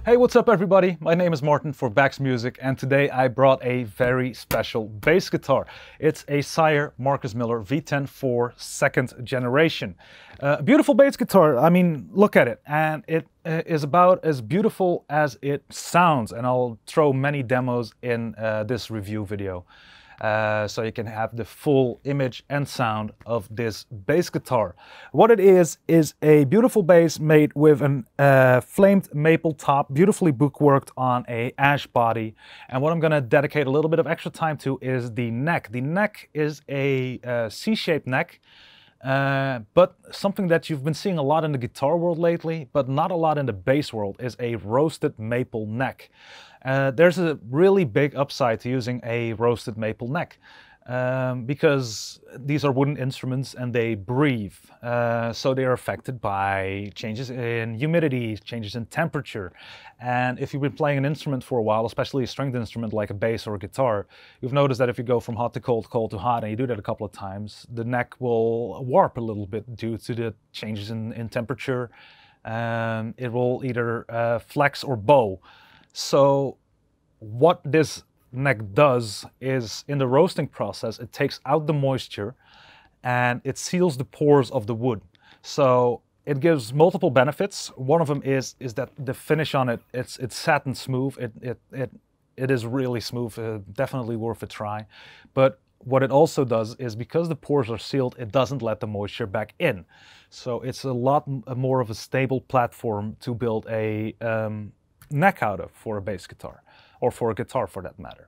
Hey, what's up everybody? My name is Martin for Bax Music, and today I brought a very special bass guitar. It's a Sire Marcus Miller V10-4 second generation. Beautiful bass guitar, I mean, look at it. And it is about as beautiful as it sounds, and I'll throw many demos in this review video. So you can have the full image and sound of this bass guitar. What it is a beautiful bass made with an flamed maple top, beautifully bookworked on a ash body. And what I'm going to dedicate a little bit of extra time to is the neck. The neck is a C-shaped neck, but something that you've been seeing a lot in the guitar world lately, but not a lot in the bass world, is a roasted maple neck. There's a really big upside to using a roasted maple neck because these are wooden instruments and they breathe. So they are affected by changes in humidity, changes in temperature. And if you've been playing an instrument for a while, especially a stringed instrument like a bass or a guitar, you've noticed that if you go from hot to cold, cold to hot, and you do that a couple of times, the neck will warp a little bit due to the changes in temperature. It will either flex or bow. So what this neck does is, in the roasting process, it takes out the moisture and it seals the pores of the wood. So it gives multiple benefits. One of them is that the finish on it, it's satin smooth. It is really smooth, definitely worth a try. But what it also does is, because the pores are sealed, it doesn't let the moisture back in. So it's a lot more of a stable platform to build a neck out of for a bass guitar, or for a guitar for that matter.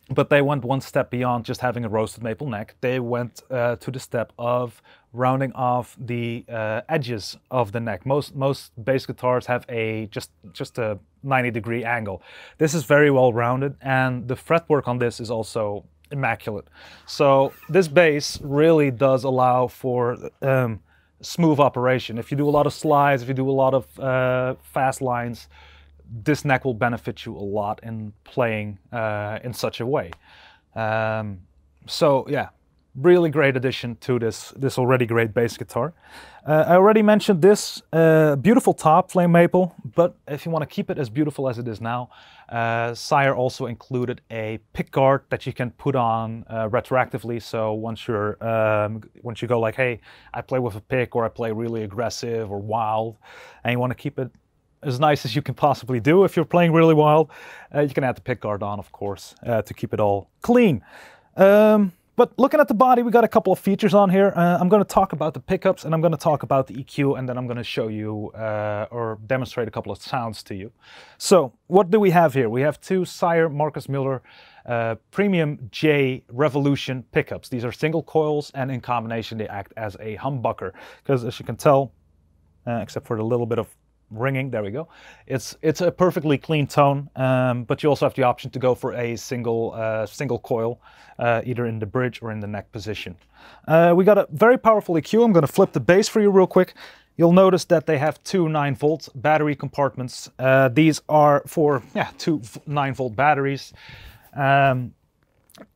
But they went one step beyond just having a roasted maple neck. They went to the step of rounding off the edges of the neck. Most bass guitars have just a 90-degree angle. This is very well rounded, and the fretwork on this is also immaculate. So this bass really does allow for smooth operation. If you do a lot of slides, if you do a lot of fast lines, this neck will benefit you a lot in playing in such a way. So yeah, really great addition to this already great bass guitar. I already mentioned this beautiful top, flame maple, but if you want to keep it as beautiful as it is now, Sire also included a pickguard that you can put on retroactively. So once you go like, hey, I play with a pick, or I play really aggressive or wild, and you want to keep it as nice as you can possibly do if you're playing really wild, you can add the pickguard on, of course, to keep it all clean. But looking at the body, we got a couple of features on here. I'm going to talk about the pickups, and I'm going to talk about the EQ, and then I'm going to show you or demonstrate a couple of sounds to you. So what do we have here? We have two Sire Marcus Miller Premium J Revolution pickups. These are single coils, and in combination they act as a humbucker, because as you can tell, except for the little bit of ringing, there we go, it's a perfectly clean tone, but you also have the option to go for a single coil, either in the bridge or in the neck position. We got a very powerful EQ. I'm going to flip the bass for you real quick. You'll notice that they have two 9-volt battery compartments. These are for two 9-volt batteries,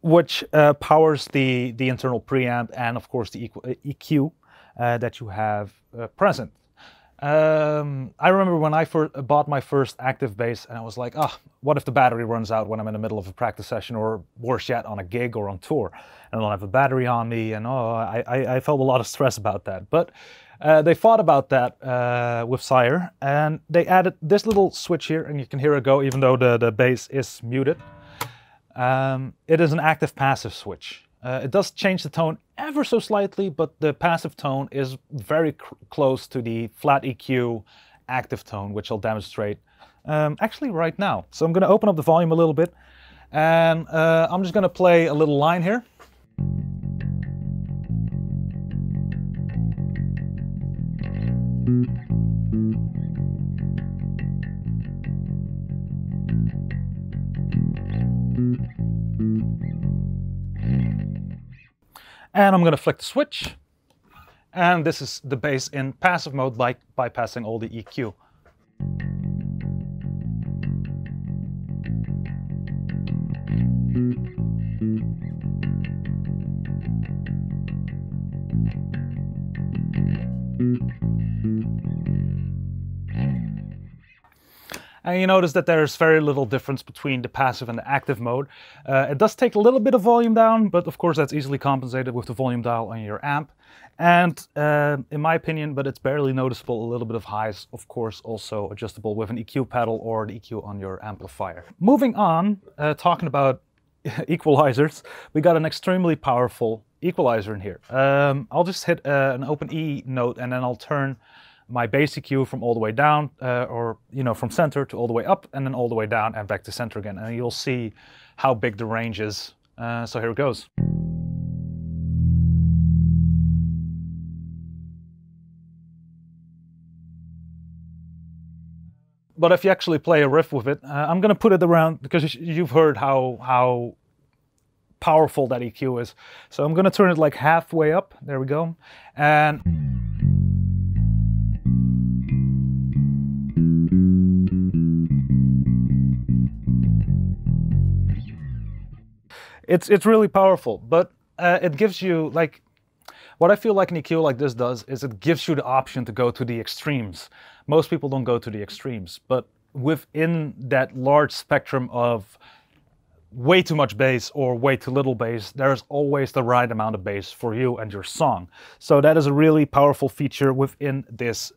which powers the internal preamp and of course the EQ that you have present. I remember when I bought my first active bass, and I was like, oh, what if the battery runs out when I'm in the middle of a practice session, or worse yet, on a gig or on tour, and I don't have a battery on me, and oh, I felt a lot of stress about that. But they thought about that with Sire, and they added this little switch here, and you can hear it go even though the bass is muted. It is an active-passive switch. It does change the tone ever so slightly, but the passive tone is very close to the flat EQ active tone, which I'll demonstrate actually right now. So I'm going to open up the volume a little bit, and I'm just going to play a little line here. And I'm going to flick the switch. And this is the bass in passive mode, like bypassing all the EQ. And you notice that there's very little difference between the passive and the active mode. It does take a little bit of volume down, but of course that's easily compensated with the volume dial on your amp. And in my opinion, but it's barely noticeable, a little bit of highs, of course, also adjustable with an EQ pedal or the EQ on your amplifier. Moving on, talking about equalizers, we got an extremely powerful equalizer in here. I'll just hit an open E note and then I'll turn my bass EQ from all the way down, or from center to all the way up, and then all the way down and back to center again. And you'll see how big the range is. So here it goes. But if you actually play a riff with it, I'm going to put it around, because you've heard how powerful that EQ is. So I'm going to turn it like halfway up. There we go. And it's really powerful, but it gives you, like, what I feel like an EQ like this does is it gives you the option to go to the extremes. Most people don't go to the extremes, but within that large spectrum of way too much bass or way too little bass, there's always the right amount of bass for you and your song. So that is a really powerful feature within this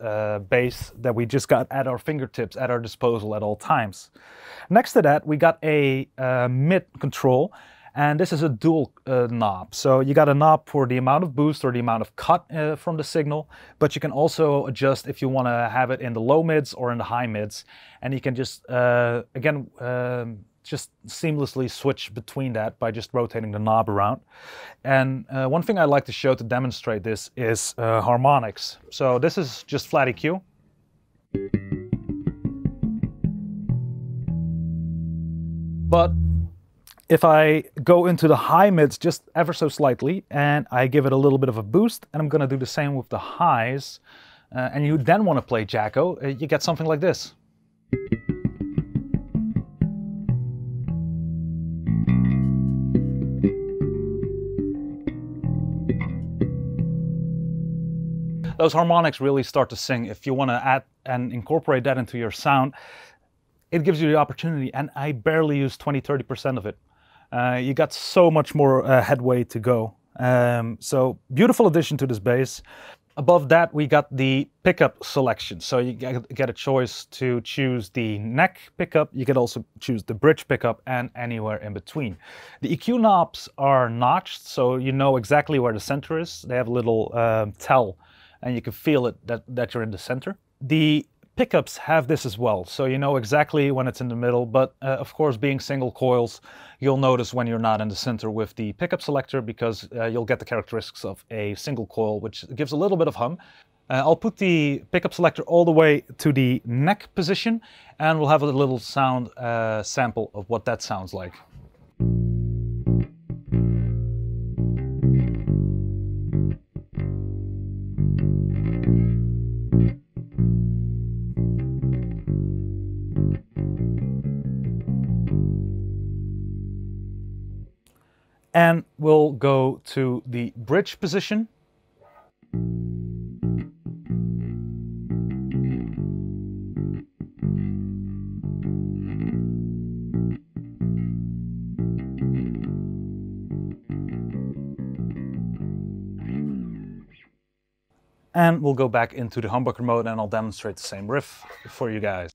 bass that we just got at our fingertips, at our disposal at all times. Next to that, we got a mid control. And this is a dual knob. So you got a knob for the amount of boost or the amount of cut from the signal, but you can also adjust if you want to have it in the low mids or in the high mids. And you can just, again, just seamlessly switch between that by just rotating the knob around. And one thing I like to show to demonstrate this is harmonics. So this is just flat EQ. But if I go into the high mids just ever so slightly and I give it a little bit of a boost, and I'm going to do the same with the highs, and you then want to play Jacko, you get something like this. Those harmonics really start to sing. If you want to add and incorporate that into your sound, it gives you the opportunity, and I barely use 20–30% of it. You got so much more headway to go. So beautiful addition to this bass. Above that, we got the pickup selection. So you get a choice to choose the neck pickup. You can also choose the bridge pickup and anywhere in between. The EQ knobs are notched, so you know exactly where the center is. They have a little tell, and you can feel it that you're in the center. The pickups have this as well, so you know exactly when it's in the middle, but of course, being single coils, you'll notice when you're not in the center with the pickup selector, because you'll get the characteristics of a single coil, which gives a little bit of hum. I'll put the pickup selector all the way to the neck position, and we'll have a little sound sample of what that sounds like. And we'll go to the bridge position. And we'll go back into the humbucker mode, and I'll demonstrate the same riff for you guys.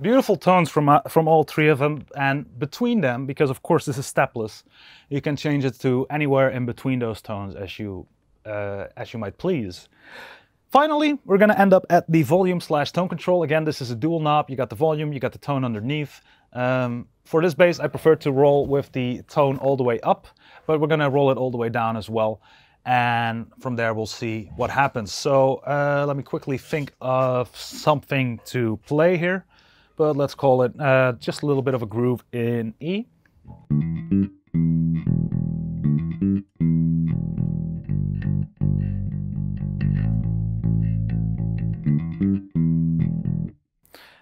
Beautiful tones from all three of them, and between them, because of course this is stepless, you can change it to anywhere in between those tones as you might please. Finally, we're going to end up at the volume/tone control. Again, this is a dual knob. You got the volume, you got the tone underneath. For this bass, I prefer to roll with the tone all the way up, but we're going to roll it all the way down as well. And from there, we'll see what happens. So let me quickly think of something to play here, but let's call it just a little bit of a groove in E.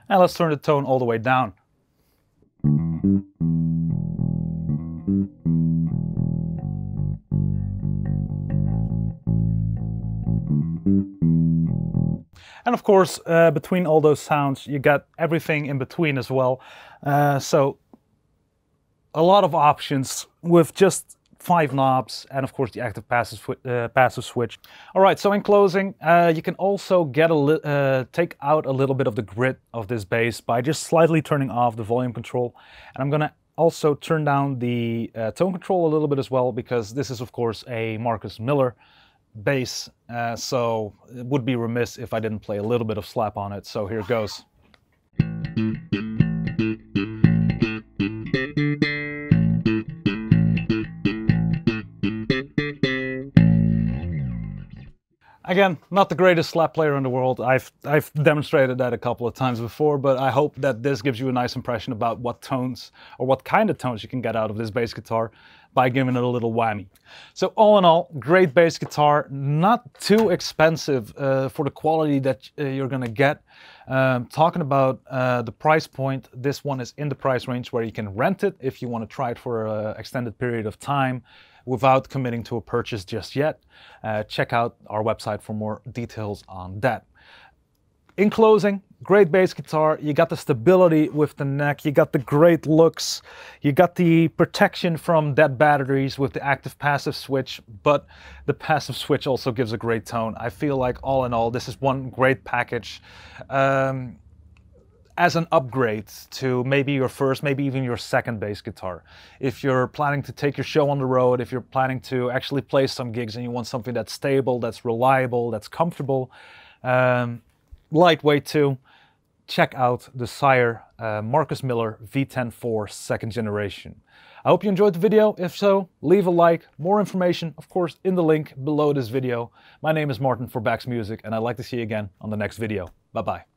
And let's turn the tone all the way down. And of course, between all those sounds, you got everything in between as well. So a lot of options with just 5 knobs, and of course the active passive switch. All right, so in closing, you can also get take out a little bit of the grit of this bass by just slightly turning off the volume control. And I'm gonna also turn down the tone control a little bit as well, because this is of course a Marcus Miller bass, so it would be remiss if I didn't play a little bit of slap on it. So here it goes. Again, not the greatest slap player in the world. I've demonstrated that a couple of times before, but I hope that this gives you a nice impression about what tones or what kind of tones you can get out of this bass guitar by giving it a little whammy. So all in all, great bass guitar, not too expensive for the quality that you're gonna get. Talking about the price point, this one is in the price range where you can rent it if you want to try it for an extended period of time without committing to a purchase just yet. Check out our website for more details on that. In closing, great bass guitar. You got the stability with the neck, you got the great looks, you got the protection from dead batteries with the active passive switch, but the passive switch also gives a great tone. I feel like all in all, this is one great package as an upgrade to maybe your first, maybe even your second bass guitar. If you're planning to take your show on the road, if you're planning to actually play some gigs and you want something that's stable, that's reliable, that's comfortable, lightweight too, check out the Sire Marcus Miller V10-4 2nd generation. I hope you enjoyed the video. If so, leave a like. More information, of course, in the link below this video. My name is Martin for Bax Music, and I'd like to see you again on the next video. Bye-bye.